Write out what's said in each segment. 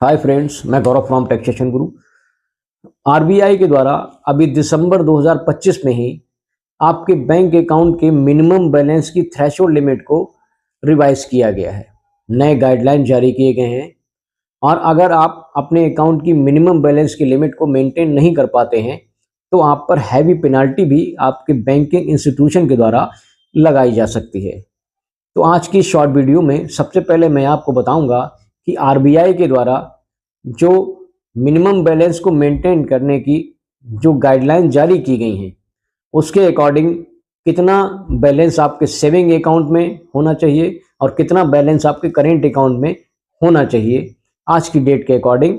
Hi friends, मैं गौरव from taxation Guru. RBI के द्वारा अभी दिसंबर 2025 में ही आपके बैंक अकाउंट के मिनिमम बैलेंस की थ्रेशोल्ड लिमिट को रिवाइज किया गया है। नए गाइडलाइन जारी किए गए हैं और अगर आप अपने अकाउंट की मिनिमम बैलेंस की लिमिट को मेंटेन नहीं कर पाते हैं तो आप पर हैवी पेनाल्टी भी आपके बैंकिंग इंस्टीट्यूशन के द्वारा लगाई जा सकती है। तो आज की शॉर्ट वीडियो में सबसे पहले मैं आपको बताऊंगा कि आरबीआई के द्वारा जो मिनिमम बैलेंस को मेंटेन करने की जो गाइडलाइन जारी की गई हैं उसके अकॉर्डिंग कितना बैलेंस आपके सेविंग अकाउंट में होना चाहिए और कितना बैलेंस आपके करेंट अकाउंट में होना चाहिए आज की डेट के अकॉर्डिंग।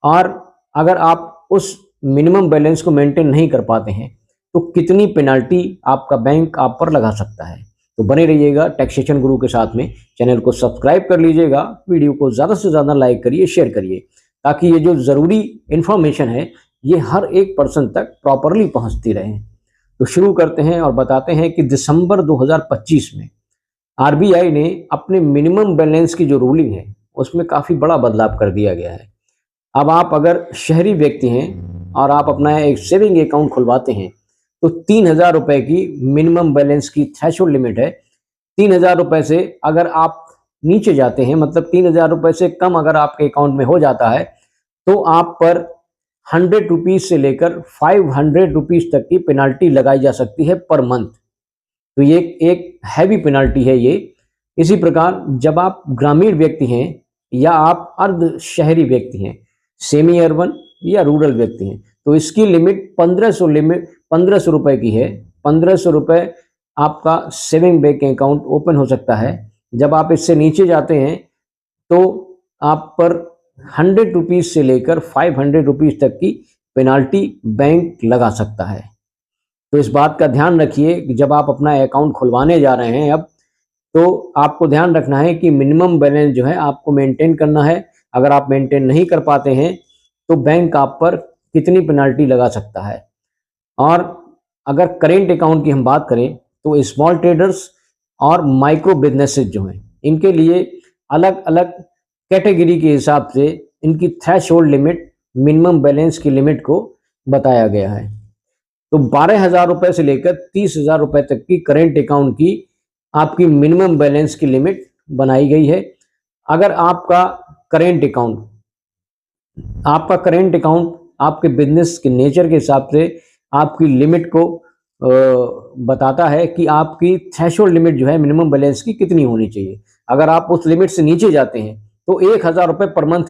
और अगर आप उस मिनिमम बैलेंस को मेंटेन नहीं कर पाते हैं तो कितनी पेनाल्टी आपका बैंक आप पर लगा सकता है। तो बने रहिएगा टैक्सेशन गुरु के साथ में। चैनल को सब्सक्राइब कर लीजिएगा, वीडियो को ज़्यादा से ज़्यादा लाइक करिए, शेयर करिए ताकि ये जो ज़रूरी इन्फॉर्मेशन है ये हर एक पर्सन तक प्रॉपरली पहुंचती रहे। तो शुरू करते हैं और बताते हैं कि दिसंबर 2025 में आरबीआई ने अपने मिनिमम बैलेंस की जो रूलिंग है उसमें काफ़ी बड़ा बदलाव कर दिया गया है। अब आप अगर शहरी व्यक्ति हैं और आप अपना एक सेविंग अकाउंट खुलवाते हैं तो 3,000 रुपये की मिनिमम बैलेंस की थ्रेशोल्ड लिमिट है। 3,000 रुपये से अगर आप नीचे जाते हैं, मतलब 3,000 रुपये से कम अगर आपके अकाउंट में हो जाता है तो आप पर 100 रुपीज़ से लेकर 500 रुपीज़ तक की पेनाल्टी लगाई जा सकती है पर मंथ। तो ये एक हैवी पेनाल्टी है ये। इसी प्रकार जब आप ग्रामीण व्यक्ति हैं या आप अर्ध शहरी व्यक्ति हैं, सेमी अर्बन या रूरल व्यक्ति हैं, तो इसकी लिमिट 1500 रुपये की है। 1500 रुपये आपका सेविंग बैंक अकाउंट ओपन हो सकता है। जब आप इससे नीचे जाते हैं तो आप पर 100 रुपीज़ से लेकर 500 रुपीज़ तक की पेनाल्टी बैंक लगा सकता है। तो इस बात का ध्यान रखिए कि जब आप अपना अकाउंट खुलवाने जा रहे हैं अब, तो आपको ध्यान रखना है कि मिनिमम बैलेंस जो है आपको मेंटेन करना है। अगर आप मेंटेन नहीं कर पाते हैं तो बैंक आप पर कितनी पेनाल्टी लगा सकता है। और अगर करेंट अकाउंट की हम बात करें तो स्मॉल ट्रेडर्स और माइक्रो बिजनेसेस जो हैं इनके लिए अलग अलग कैटेगरी के हिसाब से इनकी थ्रेशोल्ड लिमिट, मिनिमम बैलेंस की लिमिट को बताया गया है। तो 12,000 रुपये से लेकर 30,000 रुपये तक की करेंट अकाउंट की आपकी मिनिमम बैलेंस की लिमिट बनाई गई है। अगर आपका करेंट अकाउंट आपके बिजनेस के नेचर के हिसाब से आपकी लिमिट को बताता है कि आपकी थ्रेशोल्ड लिमिट जो है मिनिमम बैलेंस की कितनी होनी चाहिए। अगर आप उस लिमिट से नीचे जाते हैं तो 1,000 रुपये पर मंथ